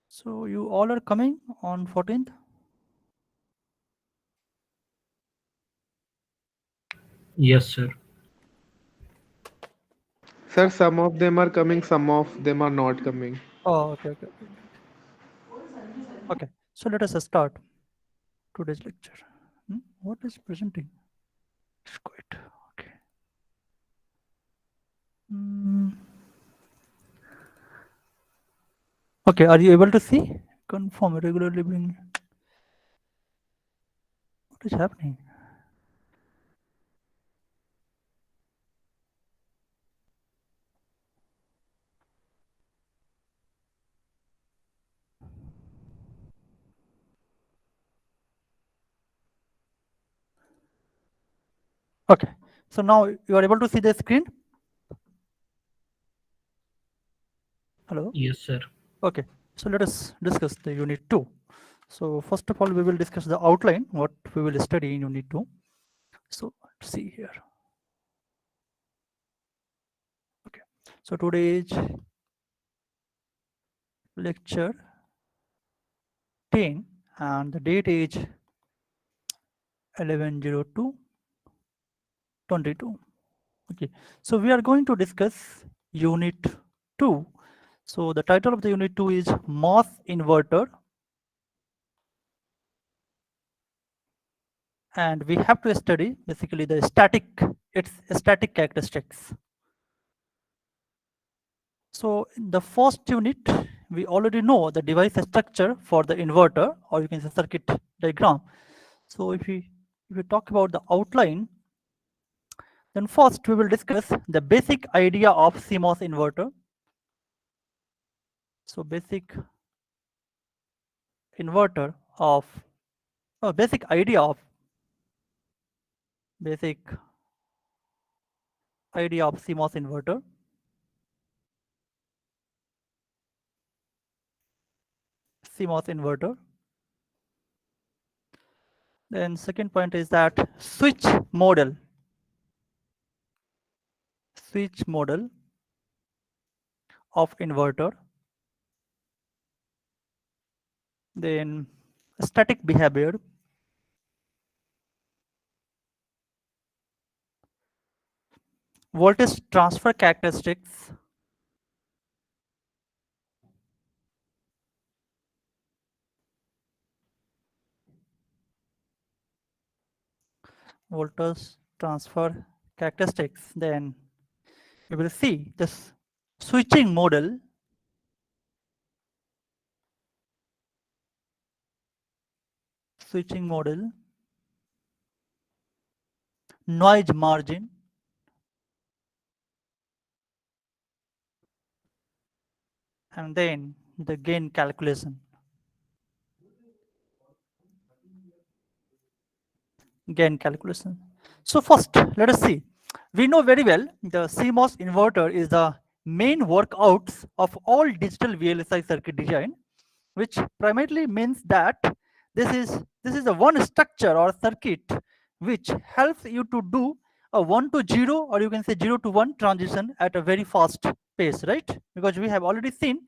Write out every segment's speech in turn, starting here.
So you all are coming on 14th? Yes, sir. Sir, some of them are coming, some of them are not coming. Oh, okay. Okay, so let us start today's lecture. What is presenting? It's quite okay. Hmm. Okay, are you able to see? Confirm regularly being. What is happening? Okay, so now you are able to see the screen. Hello. Yes, sir. Okay, so let us discuss the unit 2. So first of all, we will discuss the outline, what we will study in unit 2. So let's see here. Okay, so today's lecture 10 and the date is 11/02/22. Okay, so we are going to discuss unit 2. So the title of the unit 2 is MOS inverter, and we have to study basically the its static characteristics. So in the first unit, we already know the device structure for the inverter, or you can say circuit diagram. So if we talk about the outline, then first we will discuss the basic idea of CMOS inverter. So basic inverter of basic idea of CMOS inverter. CMOS inverter. Then second point is that switch model of inverter. Then static behavior. Voltage transfer characteristics. Voltage transfer characteristics. Then we will see this switching model, noise margin, and then the gain calculation. So first, let us see. We know very well the CMOS inverter is the main workouts of all digital VLSI circuit design, which primarily means that this is a one structure or circuit which helps you to do a 1 to 0, or you can say 0 to 1 transition at a very fast pace, right? Because we have already seen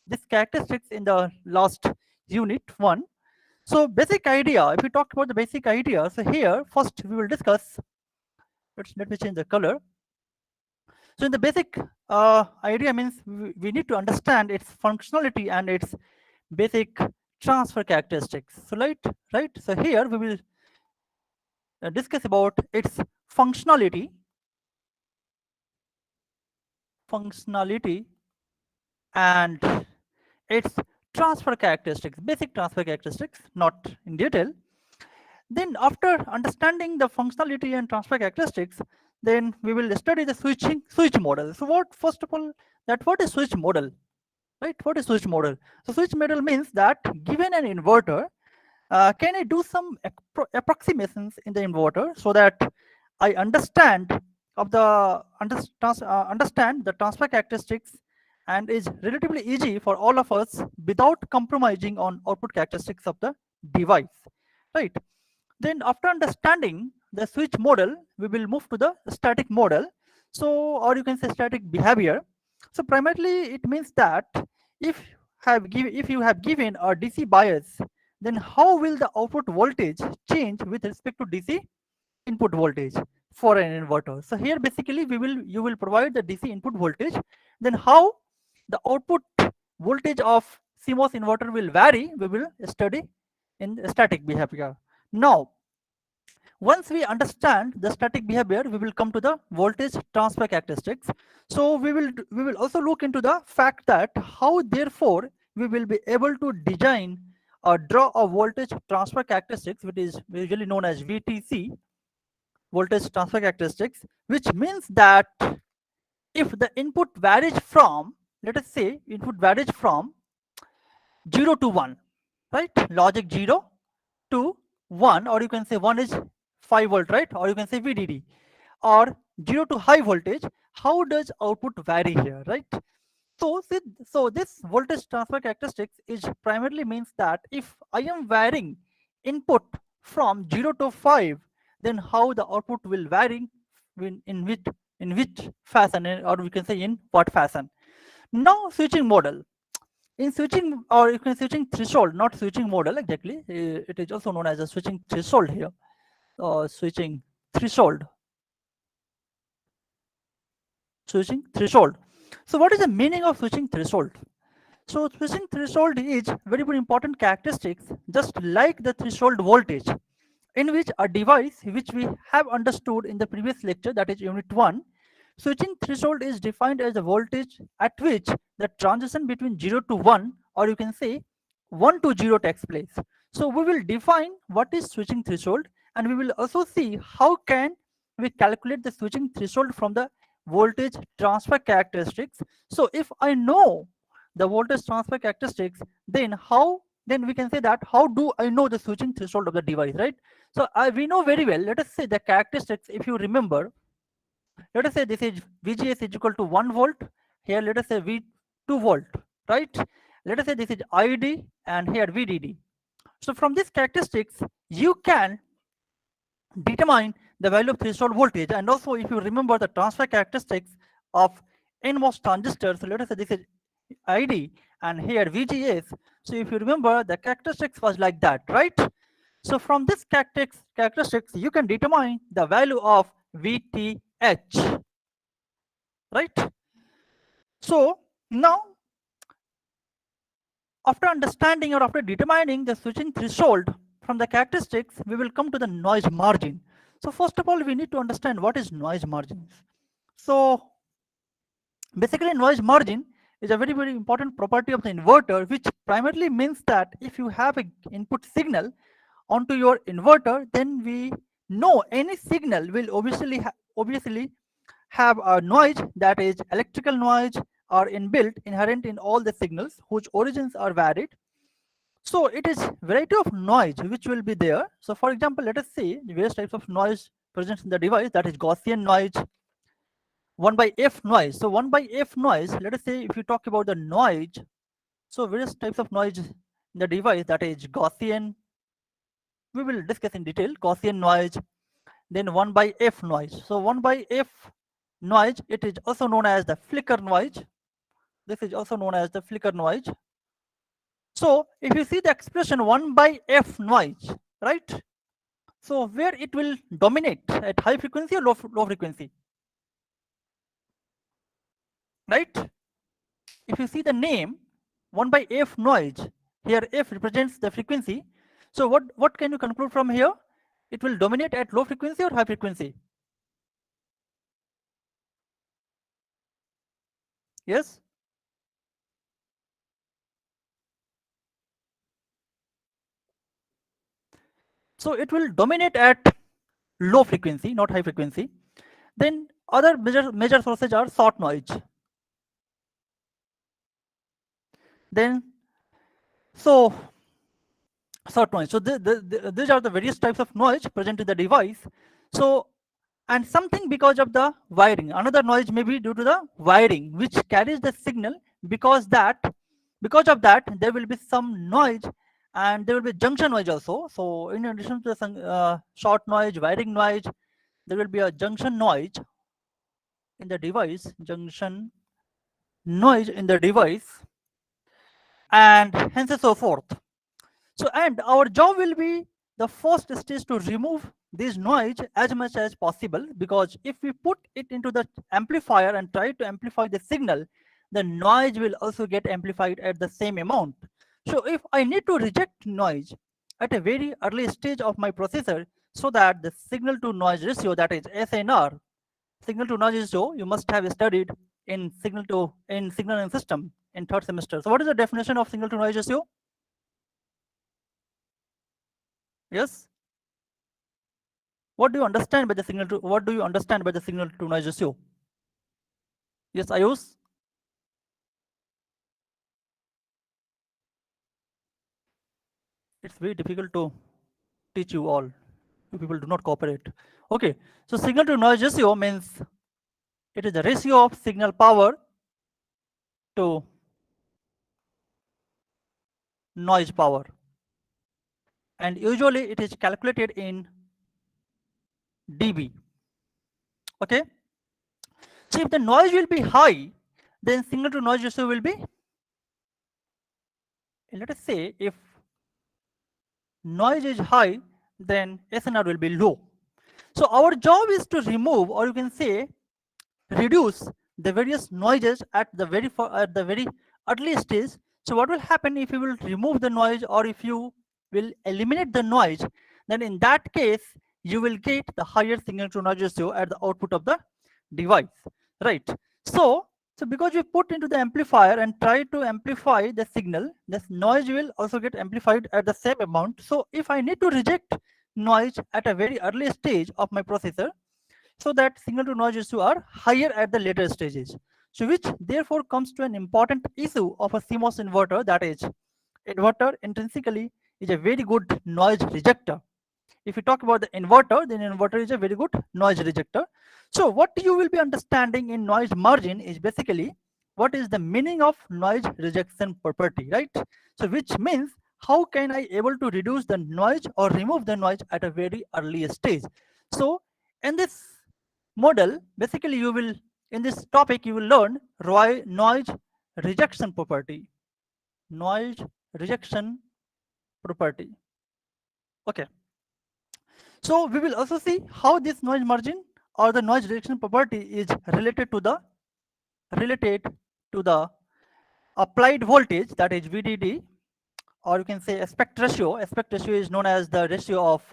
this characteristics in the last unit 1. So basic idea, if we talk about the basic idea, so here first we will discuss, let me change the color. So in the basic idea means we need to understand its functionality and its basic transfer characteristics. So right. So here we will discuss about its functionality, and its transfer characteristics, basic transfer characteristics, not in detail. Then after understanding the functionality and transfer characteristics, then we will study the switch model. So first of all, what is switch model? Right? What is switch model? So switch model means that given an inverter, can I do some approximations in the inverter so that I understand the transfer characteristics, and is relatively easy for all of us without compromising on output characteristics of the device, right? Then after understanding the switch model, we will move to the static model. So, or you can say static behavior. So primarily it means that if if you have given a DC bias, then how will the output voltage change with respect to DC input voltage for an inverter? So here basically you will provide the DC input voltage, then how the output voltage of CMOS inverter will vary, we will study in static behavior. Now, once we understand the static behavior, we will come to the voltage transfer characteristics. So we will also look into the fact that how therefore we will be able to design or draw a voltage transfer characteristics, which is usually known as VTC, voltage transfer characteristics, which means that if the input varies from, let us say input varies from 0 to 1, right? Logic 0 to 1, or you can say 1 is 5 volt, right? Or you can say VDD, or 0 to high voltage. How does output vary here, right? So this voltage transfer characteristics is primarily means that if I am varying input from 0 to 5, then how the output will vary in which fashion, or we can say in what fashion. Now switching model. In switching, or you can switching threshold, not switching model exactly. It is also known as a switching threshold here. Switching threshold. Switching threshold. So what is the meaning of switching threshold? So switching threshold is very, very important characteristics, just like the threshold voltage, in which a device which we have understood in the previous lecture, that is unit 1. Switching threshold is defined as the voltage at which the transition between 0 to 1, or you can say 1 to 0 takes place. So we will define what is switching threshold, and we will also see how can we calculate the switching threshold from the voltage transfer characteristics. So if I know the voltage transfer characteristics, then we can say that how do I know the switching threshold of the device, right? So we know very well. Let us say the characteristics, if you remember, let us say this is VGS is equal to 1 volt. Here let us say V 2 volt, right? Let us say this is ID and here VDD. So from these characteristics, you can determine the value of threshold voltage. And also if you remember the transfer characteristics of NMOS transistors, so let us say this is ID and here VGS. So if you remember, the characteristics was like that, right? So from this characteristics, you can determine the value of VTH, right? So now, after understanding or after determining the switching threshold from the characteristics, we will come to the noise margin. So first of all, we need to understand what is noise margin. So basically, noise margin is a very, very important property of the inverter, which primarily means that if you have an input signal onto your inverter, then we know any signal will obviously have a noise, that is electrical noise or inbuilt inherent in all the signals whose origins are varied. So it is variety of noise which will be there. So for example, let us say the various types of noise present in the device, that is Gaussian noise, 1 by f noise. So 1 by f noise, let us say if you talk about the noise, so various types of noise in the device, that is Gaussian, we will discuss in detail Gaussian noise, then 1 by f noise. So 1 by f noise, it is also known as the flicker noise. This is also known as the flicker noise. So if you see the expression 1 by f noise, right? So where it will dominate, at high frequency or low frequency, right? If you see the name 1 by f noise, here f represents the frequency. So what can you conclude from here? It will dominate at low frequency or high frequency? Yes. So it will dominate at low frequency, not high frequency. Then other major sources are short noise. Then so short noise. So these are the various types of noise present in the device. So and something because of the wiring. Another noise may be due to the wiring which carries the signal, because of that there will be some noise and there will be junction noise also. So in addition to the short noise, wiring noise, there will be a junction noise in the device, junction noise in the device. and hence and so forth. So, and our job will be the first stage to remove this noise as much as possible, because if we put it into the amplifier and try to amplify the signal, the noise will also get amplified at the same amount. So if I need to reject noise at a very early stage of my processor, so that the signal to noise ratio, that is SNR, signal to noise ratio, you must have studied in signal and system in third semester. So what is the definition of signal to noise ratio? Yes. What do you understand by the signal to noise ratio? Yes, Ayush? It's very difficult to teach you all. You people do not cooperate. Okay, so signal to noise ratio means it is the ratio of signal power to noise power, and usually it is calculated in dB. Okay, so if the noise will be high, then signal to noise ratio will be, let us say, if noise is high, then SNR will be low. So our job is to remove, or you can say reduce, the various noises at the very early stage. So what will happen if you will remove the noise, or if you will eliminate the noise, then in that case you will get the higher signal to noise ratio at the output of the device, right? So because we put into the amplifier and try to amplify the signal, this noise will also get amplified at the same amount. So if I need to reject noise at a very early stage of my processor, so that signal to noise ratio are higher at the later stages. So which therefore comes to an important issue of a CMOS inverter, that is, inverter intrinsically is a very good noise rejector. If you talk about the inverter, then inverter is a very good noise rejector. So what you will be understanding in noise margin is basically what is the meaning of noise rejection property, right? So which means how can I able to reduce the noise or remove the noise at a very early stage. So in this model, basically you will, in this topic you will learn noise rejection property. Noise rejection property. Okay. So we will also see how this noise margin or the noise rejection property is related to the applied voltage, that is VDD, or you can say aspect ratio. Aspect ratio is known as the ratio of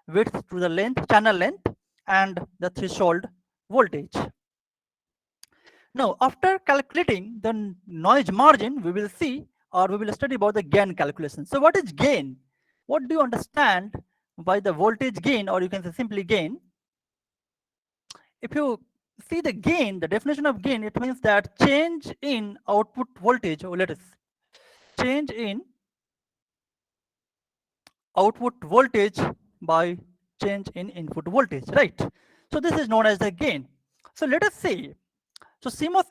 width to the length, channel length, and the threshold voltage. Now, after calculating the noise margin, we will see, or we will study about the gain calculation. So what is gain? What do you understand by the voltage gain, or you can say simply gain? If you see the gain, the definition of gain, it means that change in output voltage, or let us change in output voltage by change in input voltage, right? So this is known as the gain. So let us say, so CMOS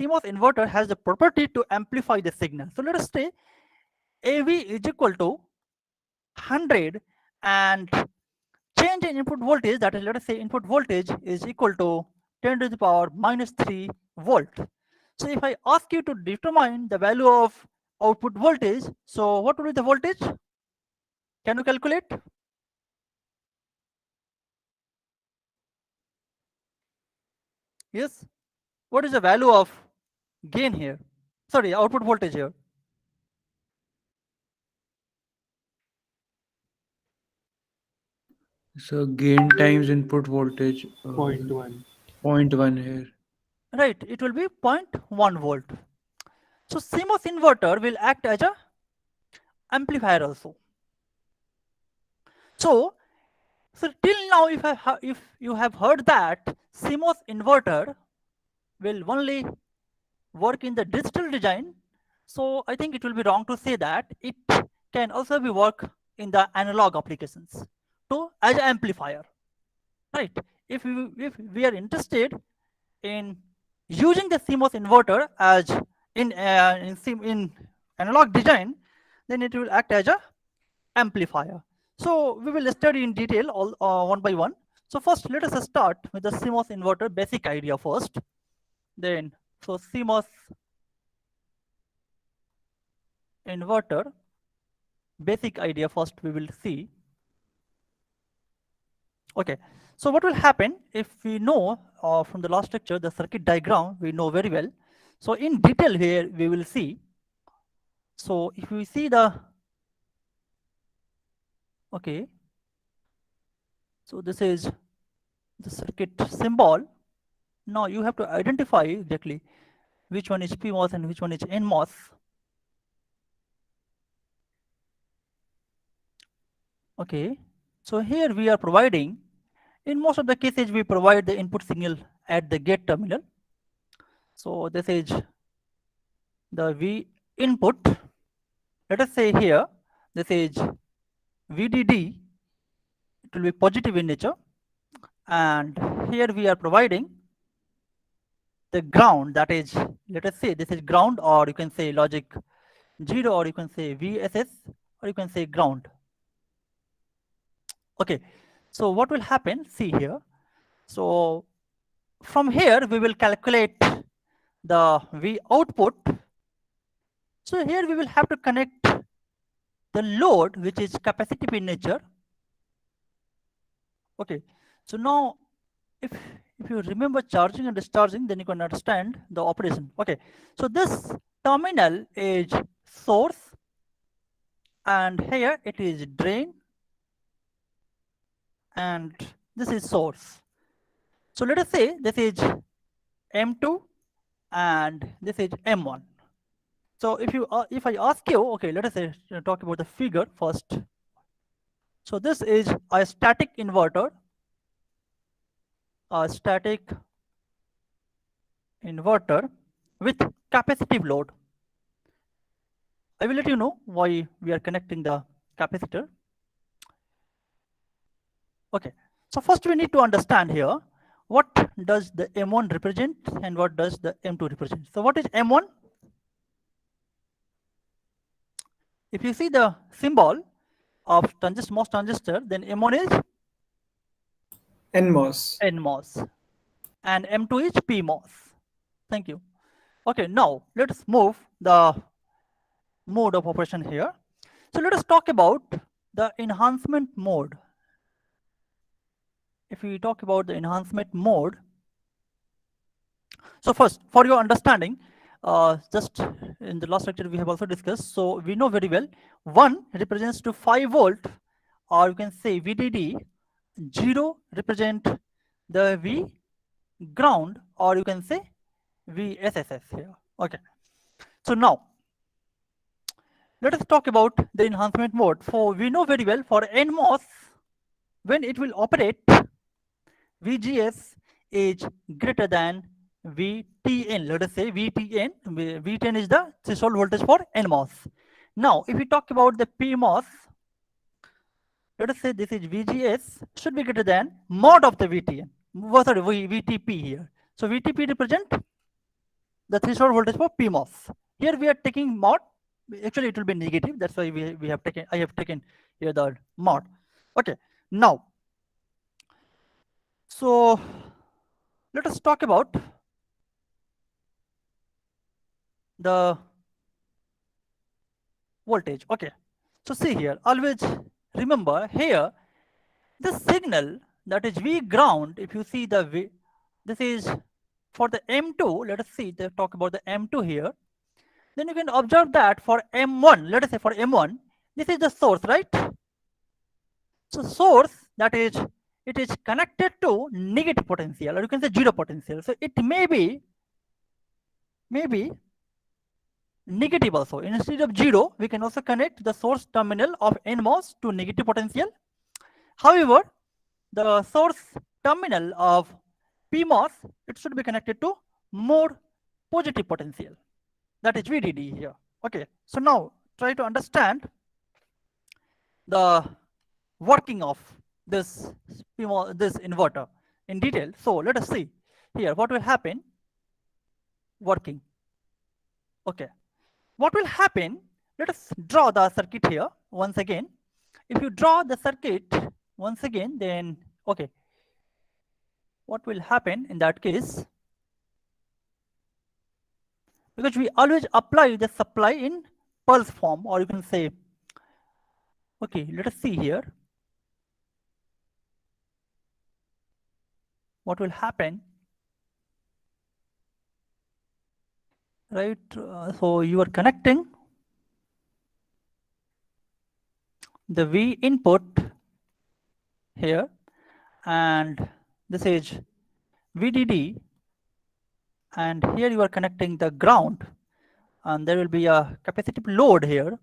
inverter has the property to amplify the signal. So let us say AV is equal to 100 and change in input voltage, that is, let us say input voltage is equal to 10 to the power minus 3 volt. So if I ask you to determine the value of output voltage, so what would be the voltage? Can you calculate? Yes. What is the value of gain here? Sorry, output voltage here. So gain times input voltage, Point one. 0.1 here. Right, it will be 0.1 volt. So CMOS inverter will act as a amplifier also. So till now, if you have heard that CMOS inverter will only work in the digital design, so I think it will be wrong to say that it can also be work in the analog applications to as an amplifier, right? If we are interested in using the CMOS inverter as in analog design, then it will act as a amplifier. So we will study in detail all one by one. So first, let us start with the CMOS inverter basic idea first. Then, so CMOS inverter basic idea first we will see. Okay, so what will happen if we know from the last lecture the circuit diagram we know very well. So in detail here we will see. So if we see the, okay, so this is the circuit symbol. Now you have to identify exactly which one is PMOS and which one is NMOS. Okay, so here we are providing, in most of the cases we provide the input signal at the gate terminal. So this is the V input. Let us say here this is VDD, it will be positive in nature, and here we are providing the ground, that is, let us say this is ground, or you can say logic 0, or you can say VSS, or you can say ground. Okay, so what will happen, see here, so from here we will calculate the V output. So here we will have to connect the load which is capacitive in nature. Okay, so now if you remember charging and discharging, then you can understand the operation. Okay, so this terminal is source, and here it is drain, and this is source. So let us say this is M2 and this is M1. So if I ask you, okay, let us say talk about the figure first. So this is a static inverter, with capacitive load. I will let you know why we are connecting the capacitor. Okay, so first we need to understand here what does the M1 represent and what does the M2 represent. So what is M1? If you see the symbol of MOS transistor, then M1 is NMOS. NMOS and M2 is PMOS. Thank you. Okay, now let's move the mode of operation here. So let us talk about the enhancement mode. If we talk about the enhancement mode, so first for your understanding, just in the last lecture we have also discussed, so we know very well 1 represents to 5 volt, or you can say VDD, 0 represent the V ground, or you can say VSSS here. Okay, so now let us talk about the enhancement mode. For we know very well for NMOS, when it will operate, VGS is greater than VTN. Let us say VTN. VTN is the threshold voltage for NMOS. Now, if we talk about the PMOS, let us say this is VGS should be greater than mod of the VTN. Sorry, VTP here. So VTP represent the threshold voltage for PMOS. Here we are taking mod. Actually, it will be negative. That's why we have taken. I have taken here the mod. Okay. Now, so let us talk about the voltage. Okay, so see here, always remember here the signal, that is V ground. If you see the V, this is for the M2. Let us see, they talk about the M2 here. Then you can observe that for M1, let us say for M1, this is the source, right? So source, that is, it is connected to negative potential, or you can say zero potential. So it may be negative also. Instead of 0, we can also connect the source terminal of NMOS to negative potential. However, the source terminal of PMOS, it should be connected to more positive potential, that is VDD here. Okay, so now try to understand the working of this PMOS, this inverter in detail. So let us see here what will happen working. Okay, what will happen? Let us draw the circuit here once again. If you draw the circuit once again, then okay, what will happen in that case? Because we always apply the supply in pulse form, or you can say, okay, let us see here what will happen, right? So you are connecting the V input here, and this is VDD, and here you are connecting the ground, and there will be a capacitive load here,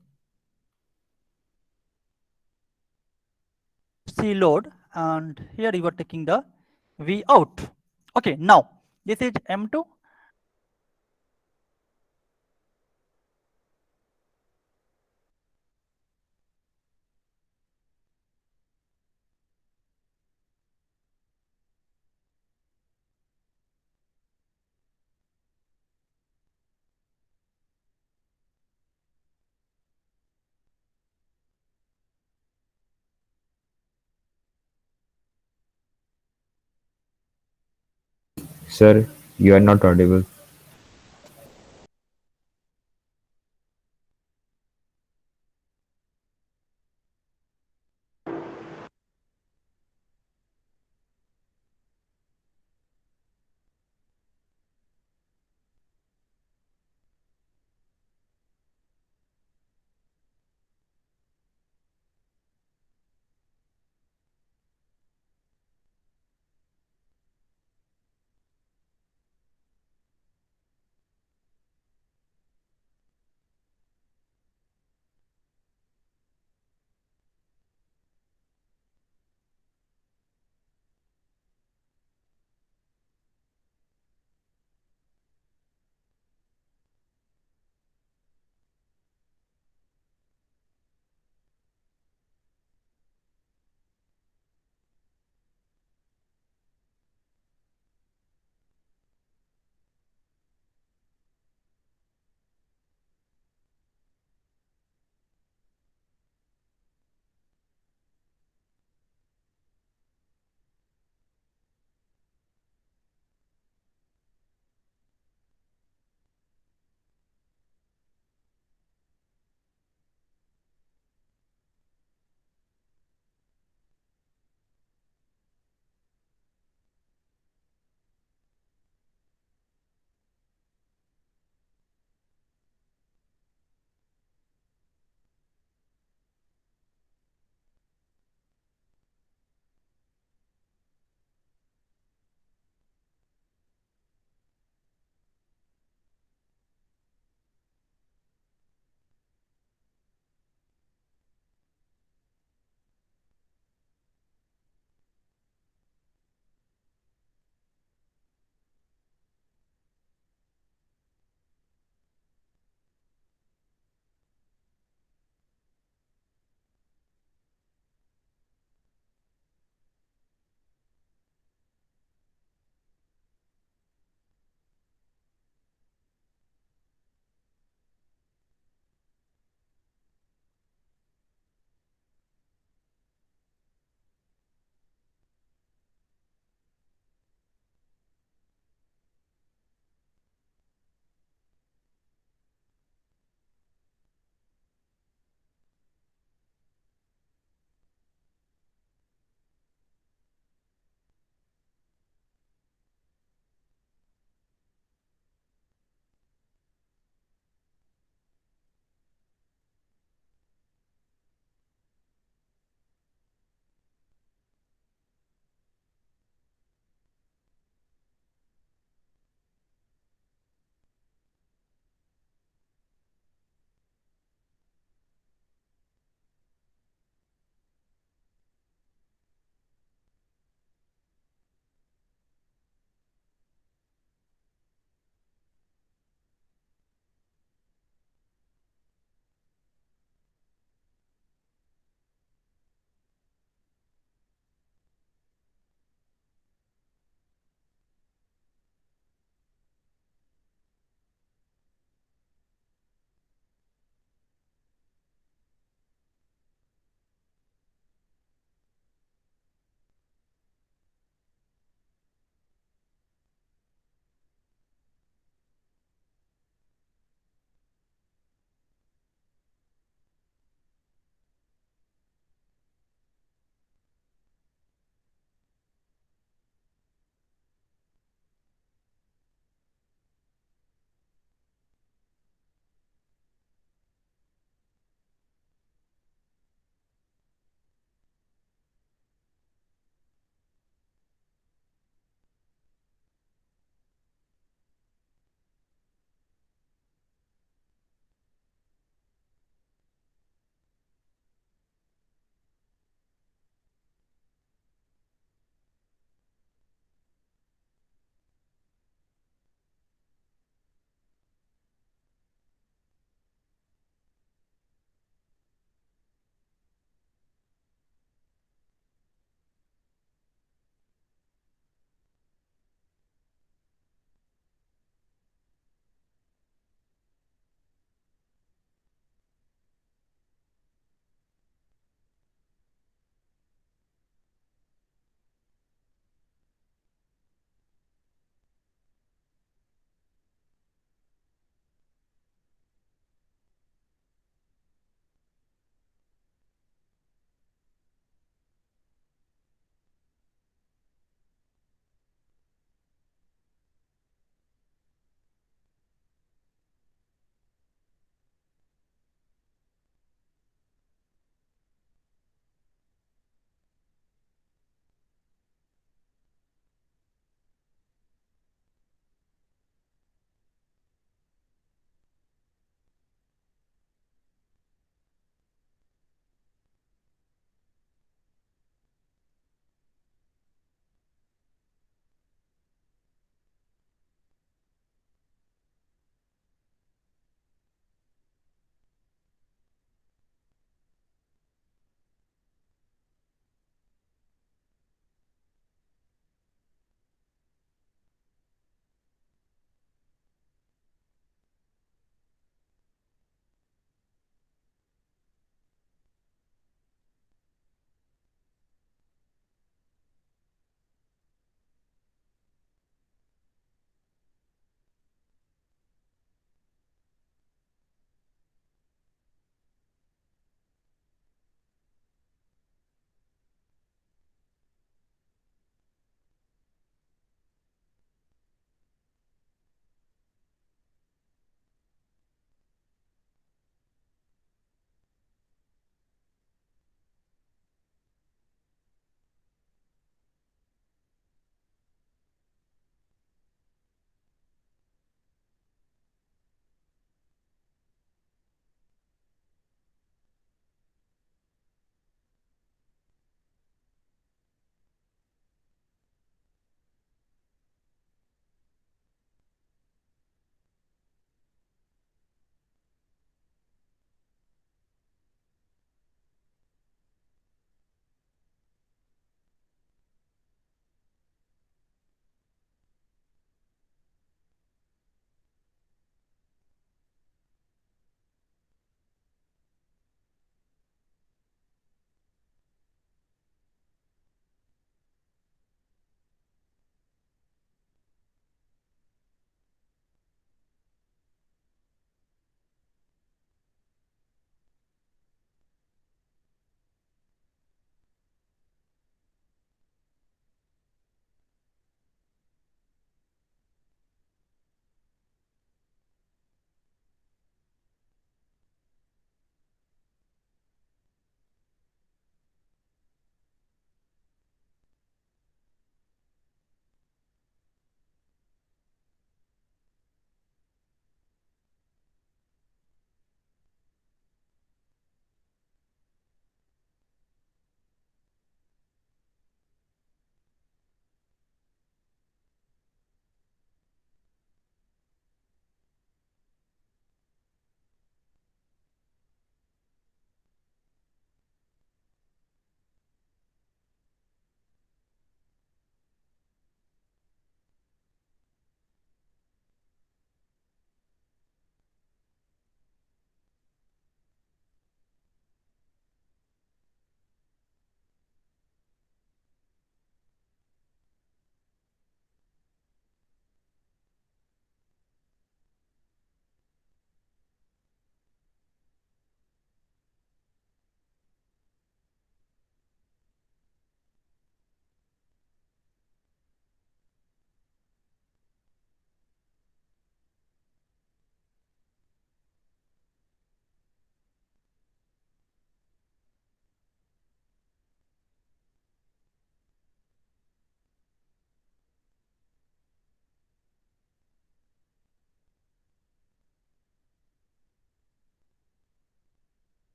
C load, and here you are taking the V out. Okay, now this is M2. Sir, you are not audible.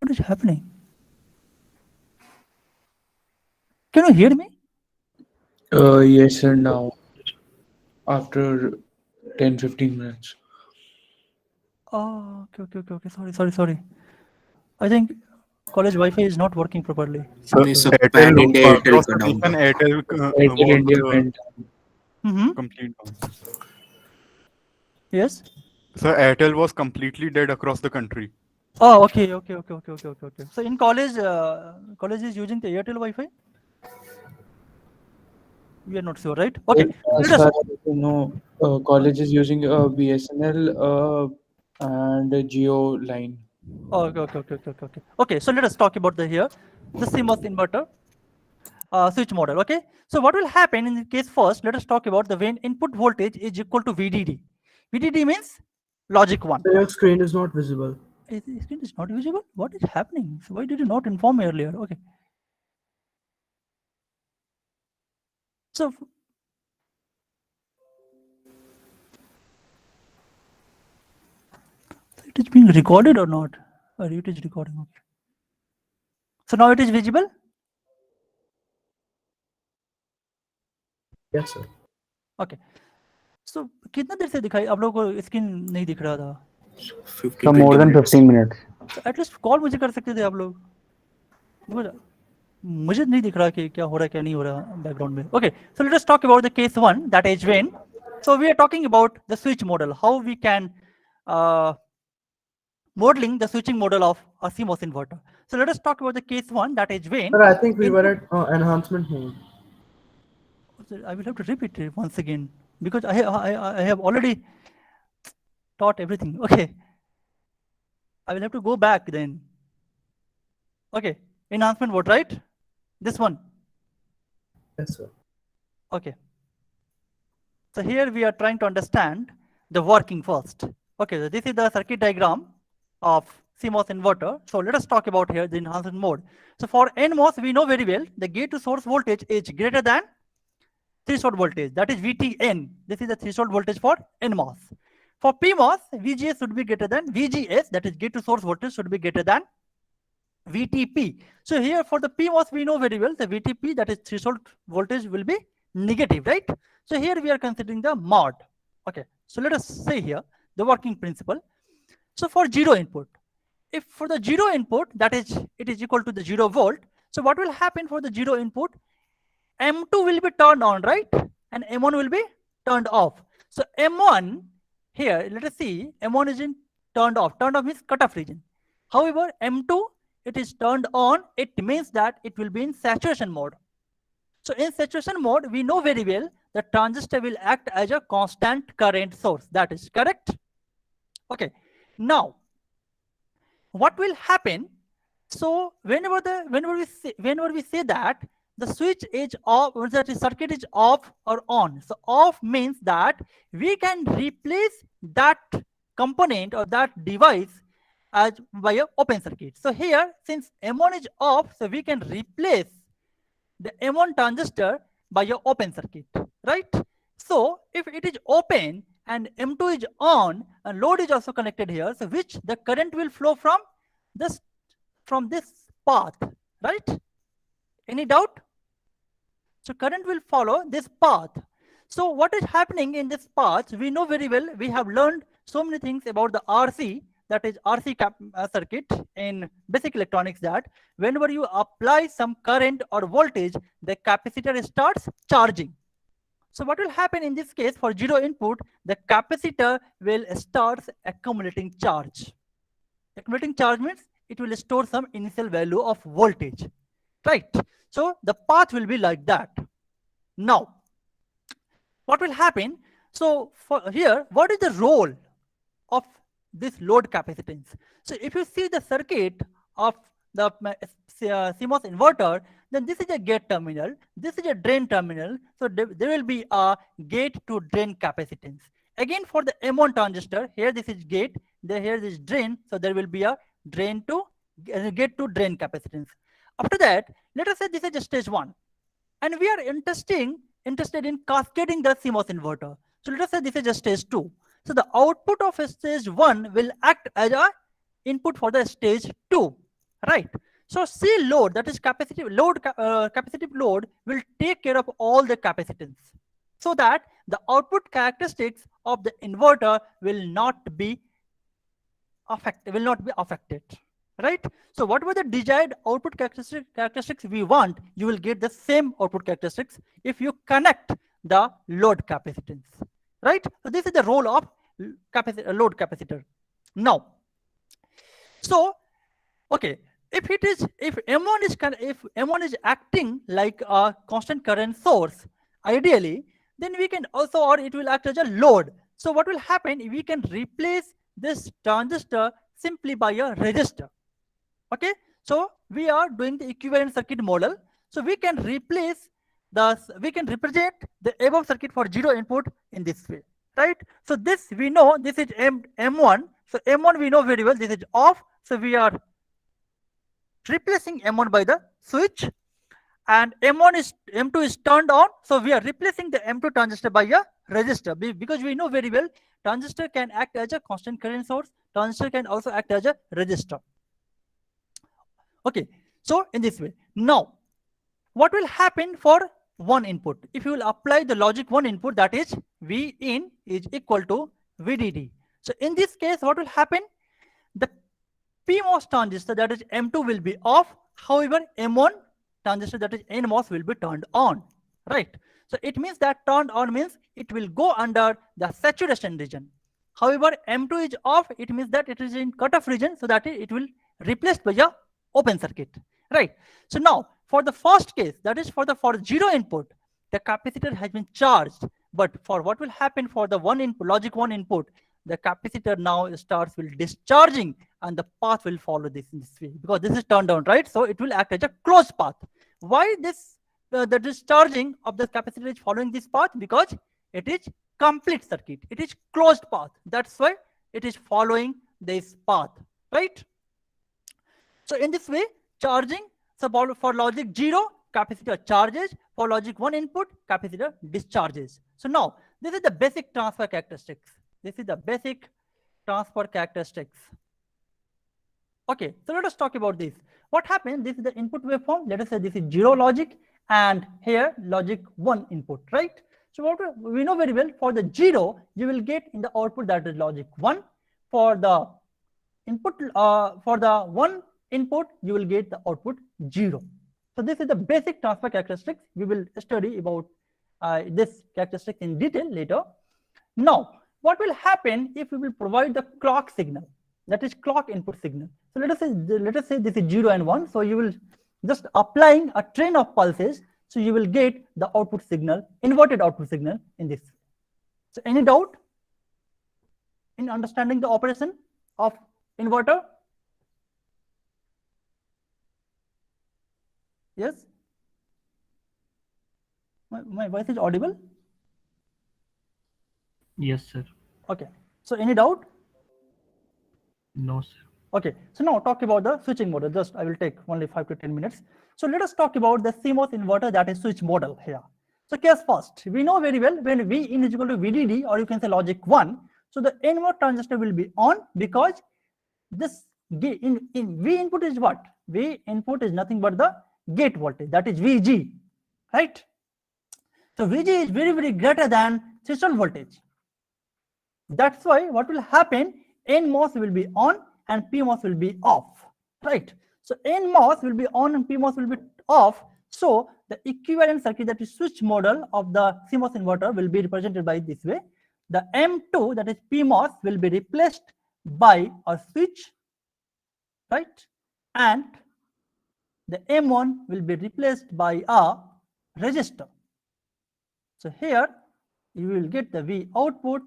What is happening? Can you hear me? Yes, sir, now. After 10-15 minutes. Oh, okay. Sorry. I think college Wi-Fi is not working properly. नहीं sir Airtel pan India Airtel across का the down nation, था Airtel Airtel was India went down. Mm-hmm. complete down. Yes. So Airtel was completely dead across the country. Oh, okay. So in college, college is using the Airtel Wi-Fi. We are not sure, right? Okay. As Let us. far as you know, college is using BSNL and a Geo line. Okay. So let us talk about the CMOS inverter switch model. Okay. So what will happen in the case first? Let us talk about the when input voltage is equal to VDD. VDD means logic 1. So your screen is not visible. The screen is not visible. What is happening? So why did you not inform me earlier? Okay. So it is being recorded or not? Or it is recording. Okay. So now it is visible. Yes, sir. Okay. So कितना देर से दिखाई आप लोगों को screen नहीं दिख रहा था? So more than 15 minutes. So at least call मुझे कर सकते थे आप लोग. मुझे नहीं दिख रहा कि क्या हो रहा है क्या नहीं हो रहा बैकग्राउंड में. Okay. So let us talk about the case 1, that is when. So we are talking about the switch model, how we can modeling the switching model of a CMOS inverter. So let us talk about the case 1, that is when. Sir, I think we were at enhancement mode. I will have to repeat it once again because I have already taught everything. Okay. I will have to go back then. Okay. Enhancement mode, right? This one. Yes, sir. Okay. So here we are trying to understand the working first. Okay, so this is the circuit diagram of CMOS inverter. So let us talk about here the enhancement mode. So for NMOS, we know very well the gate to source voltage is greater than threshold voltage, that is VTN. This is the threshold voltage for NMOS. For PMOS, VGS should be greater than VGS, that is gate to source voltage should be greater than VTP. So here for the PMOS, we know very well the VTP, that is threshold voltage, will be negative, right? So here we are considering the mod. Okay, so let us say here the working principle. So for 0 input, if for the 0 input, that is it is equal to the 0 volt. So what will happen for the 0 input? M2 will be turned on, right? And M1 will be turned off. So M1 here, let us see, M1 is in turned off. Turned off means cutoff region. However, M2, it is turned on. It means that it will be in saturation mode. So in saturation mode, we know very well the transistor will act as a constant current source. That is correct. Okay. Now, what will happen? So whenever we say that the switch is off, or that the circuit is off or on. So off means that we can replace that component or that device as by a open circuit. So here, since M1 is off, so we can replace the M1 transistor by a open circuit, right? So if it is open and M2 is on and load is also connected here, so which the current will flow from this path, right? Any doubt? So current will follow this path. So what is happening in this path? We know very well, we have learned so many things about the RC, that is RC circuit in basic electronics, that whenever you apply some current or voltage, the capacitor starts charging. So what will happen in this case for 0 input, the capacitor will start accumulating charge. Accumulating charge means it will store some initial value of voltage, right? So the path will be like that. Now, what will happen? So for here, what is the role of this load capacitance? So if you see the circuit of the CMOS inverter, then this is a gate terminal, this is a drain terminal. So there will be a gate to drain capacitance. Again, for the M1 transistor, here this is gate, here this is drain. So there will be a drain to gate to drain capacitance. After that, let us say this is just stage 1. And we are interested in cascading the CMOS inverter. So let us say this is just stage 2. So the output of stage 1 will act as a input for the stage 2. right? So C load, that is capacitive load, capacitive load will take care of all the capacitance, so that the output characteristics of the inverter will not be affected, right? So whatever the desired output characteristics we want, you will get the same output characteristics if you connect the load capacitance, right? So this is the role of load capacitor. Now, so okay, if M1 is acting like a constant current source, ideally, then we can also, or it will act as a load. So what will happen? We can replace this transistor simply by a resistor. Okay, so we are doing the equivalent circuit model. So we can represent the above circuit for 0 input in this way, right? So this we know, this is M1. So M1 we know very well, this is off. So we are replacing M1 by the switch, and M2 is turned on. So we are replacing the M2 transistor by a resistor, because we know very well transistor can act as a constant current source. Transistor can also act as a resistor. Okay, so in this way. Now, what will happen for one input? If you will apply the logic one input, that is V in is equal to VDD. So in this case, what will happen? The PMOS transistor, that is M2, will be off. However, M1 transistor, that is NMOS, will be turned on, right? So it means that turned on means it will go under the saturation region. However, M2 is off, it means that it is in cutoff region, so that it will replaced by a open circuit, right? So now for the first case, that is for 0 input, the capacitor has been charged. But for what will happen for the one input, logic one input, the capacitor now starts discharging, and the path will follow this in this way, because this is turned on, right? So it will act as a closed path. Why this the discharging of the capacitor is following this path? Because it is complete circuit, it is closed path. That's why it is following this path, right? So in this way, charging, so for logic 0, capacitor charges. For logic 1 input, capacitor discharges. So now, this is the basic transfer characteristics. This is the basic transfer characteristics. Okay, so let us talk about this. What happens? This is the input waveform. Let us say this is 0 logic, and here logic 1 input, right? So what we know very well, for the 0, you will get in the output, that is logic 1. For the input, for the 1 input, you will get the output 0. So this is the basic transfer characteristics. We will study about this characteristic in detail later. Now, what will happen if we will provide the clock signal, that is clock input signal? So let us say this is 0 and 1. So you will just applying a train of pulses. So you will get the output signal, inverted output signal in this. So any doubt in understanding the operation of inverter? Yes? My voice is audible? Yes, sir. Okay. So any doubt? No, sir. Okay. So now talk about the switching model. Just I will take only 5 to 10 minutes. So let us talk about the CMOS inverter, that is switch model here. So case first, we know very well when V in is equal to VDD, or you can say logic 1. So the NMOS transistor will be on, because this in V input is what? V input is nothing but the gate voltage, that is VG, right? So VG is very, very greater than threshold voltage. That's why what will happen, NMOS will be on and PMOS will be off, right? So NMOS will be on and PMOS will be off. So the equivalent circuit, that is switch model of the CMOS inverter, will be represented by this way. The M2, that is PMOS, will be replaced by a switch, right? And the M1 will be replaced by a resistor. So here you will get the V output,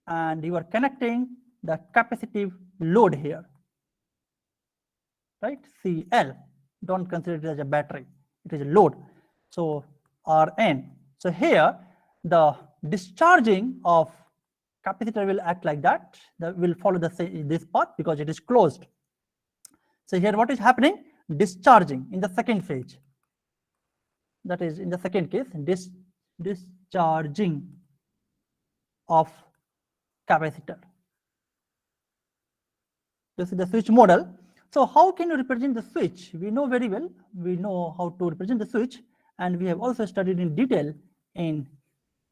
and you are connecting the capacitive load here, right? CL. Don't consider it as a battery, it is a load. So Rn. So here the discharging of capacitor will act like that. That will follow this path because it is closed. So here what is happening? Discharging in the second phase. That is in the second case, discharging of capacitor. This is the switch model. So how can you represent the switch? We know very well, we know how to represent the switch, and we have also studied in detail in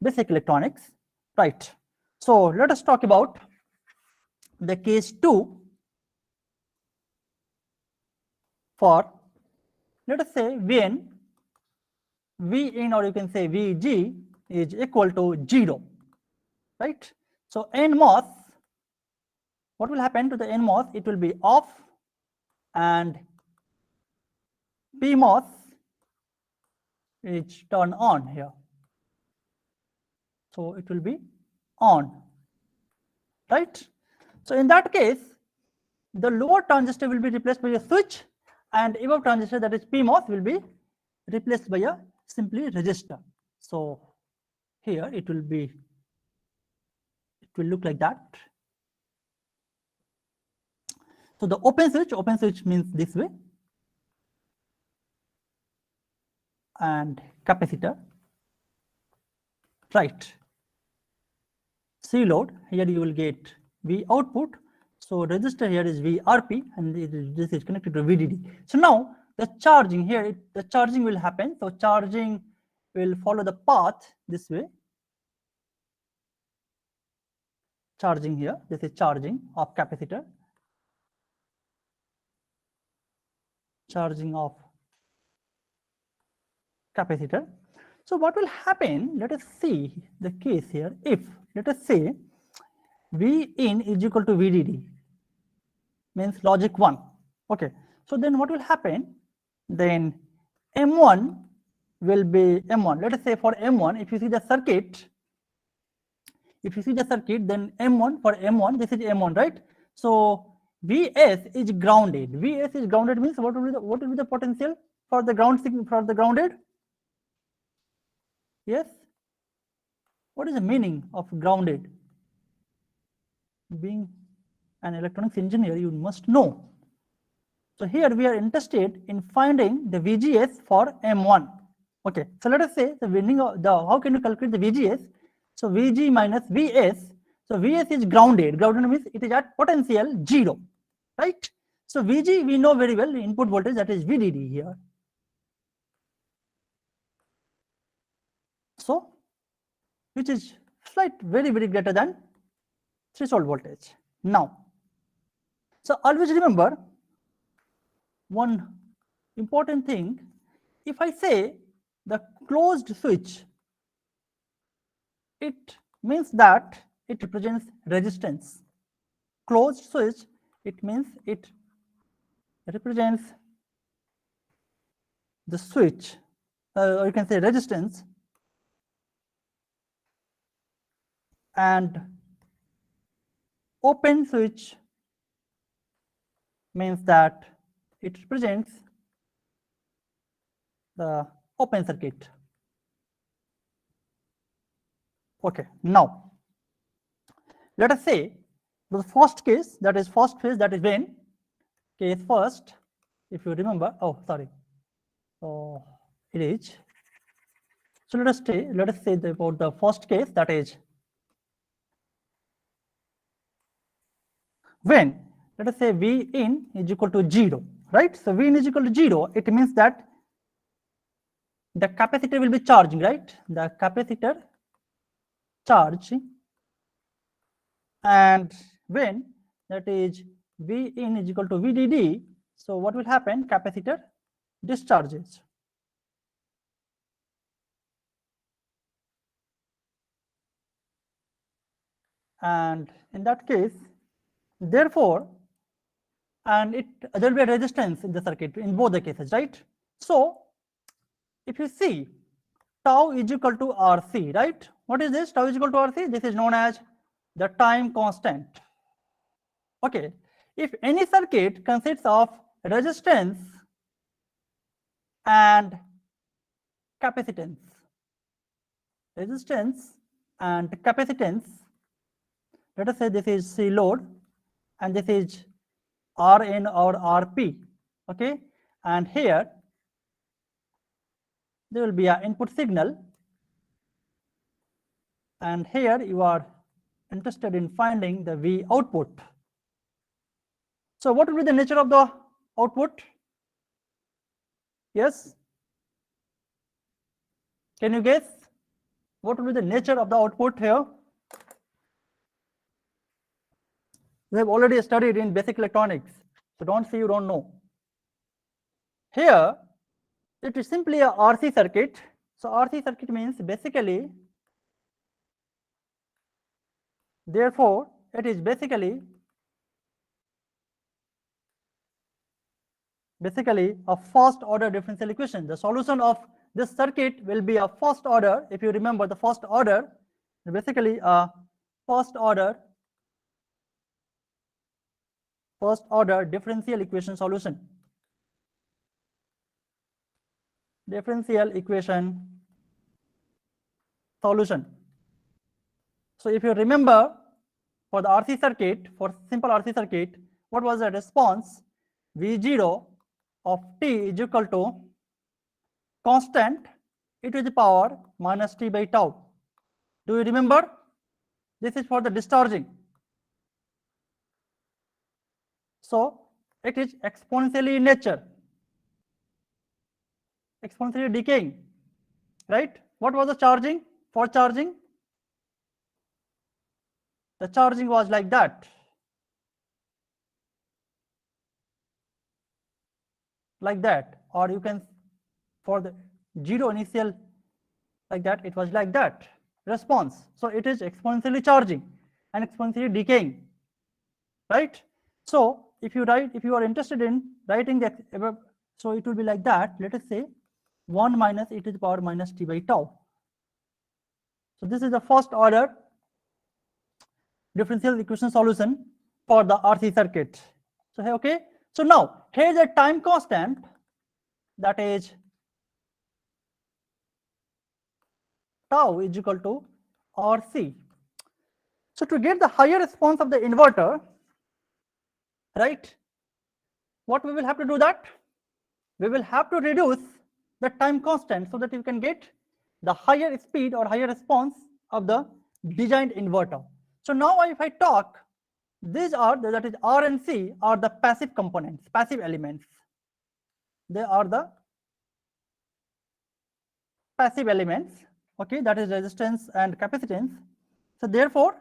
basic electronics, right? So let us talk about the case 2 for, let us say, when V in, or you can say Vg, is equal to 0, right? So NMOS, what will happen to the NMOS? It will be off, and PMOS is turned on here. So it will be on, right? So in that case, the lower transistor will be replaced by a switch, and above transistor, that is PMOS, will be replaced by a simply resistor. So here it will look like that. So the open switch means this way, and capacitor, right? C load, here you will get V output. So resistor here is VRP, and this is connected to VDD. So now the charging here, the charging will happen. So charging will follow the path this way. Charging here, this is charging of capacitor. Charging of capacitor. So what will happen? Let us see the case here. If, let us say, V in is equal to VDD, means logic 1. Okay, so then what will happen? Then M1 will be M1. Let us say for M1, if you see the circuit, then M1, for M1, this is M1, right? So Vs is grounded. Vs is grounded means what will be the potential for the ground signal, for the grounded? Yes. What is the meaning of grounded? Being an electronics engineer, you must know. So here we are interested in finding the VGS for M1. Okay, so let us say the winning of the, how can you calculate the VGS? So VG minus VS. So VS is grounded. Grounded means it is at potential 0, right? So VG we know very well, input voltage, that is VDD here. So which is very greater than threshold voltage. Now, so always remember one important thing. If I say the closed switch, it means that it represents resistance. Closed switch, it means it represents the switch, or you can say resistance, and open switch means that it represents the open circuit. Okay, now let us say the first case, that is first phase, that is when case first, if you remember, oh sorry, so it is, so let us say about the first case, that is when, let us say V in is equal to 0, right? So V in is equal to 0, it means that the capacitor will be charging, right? The capacitor charge, and when that is V in is equal to VDD, so what will happen? Capacitor discharges. And in that case, therefore, and there will be a resistance in the circuit in both the cases, right? So if you see, tau is equal to RC, right? What is this? Tau is equal to RC. This is known as the time constant. Okay, if any circuit consists of resistance and capacitance, let us say this is C load and this is Rn or Rp, okay, and here there will be an input signal, and here you are interested in finding the V output. So what will be the nature of the output? Yes? Can you guess what will be the nature of the output here? We have already studied in basic electronics, so don't say you don't know. Here, it is simply a RC circuit. So RC circuit means basically, therefore, it is basically a first order differential equation. The solution of this circuit will be a first order. If you remember the first order, basically a first order differential equation solution. Differential equation solution. So if you remember, for the RC circuit, for simple RC circuit, what was the response? V0 of t is equal to constant e to the power minus t by tau. Do you remember? This is for the discharging. So it is exponentially in nature, exponentially decaying, right? What was the charging? For charging, the charging was like that. Like that, or you can, for the 0 initial, like that, it was like that response. So it is exponentially charging and exponentially decaying, right? So if you are interested in writing the, so it will be like that. Let us say 1 minus e to the power minus t by tau. So this is the first order differential equation solution for the RC circuit. So okay, so now here is a time constant, that is tau is equal to RC. So to get the higher response of the inverter, right, what we will have to do that? We will have to reduce the time constant so that you can get the higher speed or higher response of the designed inverter. So now if I talk, these are, that is R and C, are the passive components, passive elements. They are the passive elements, okay, that is resistance and capacitance. So therefore,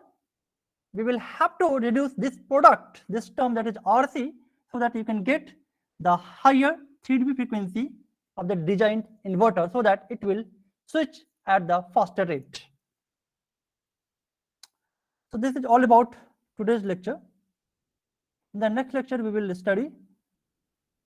we will have to reduce this product, this term, that is RC, so that you can get the higher 3 dB frequency of the designed inverter, so that it will switch at the faster rate. So this is all about today's lecture. In the next lecture, we will study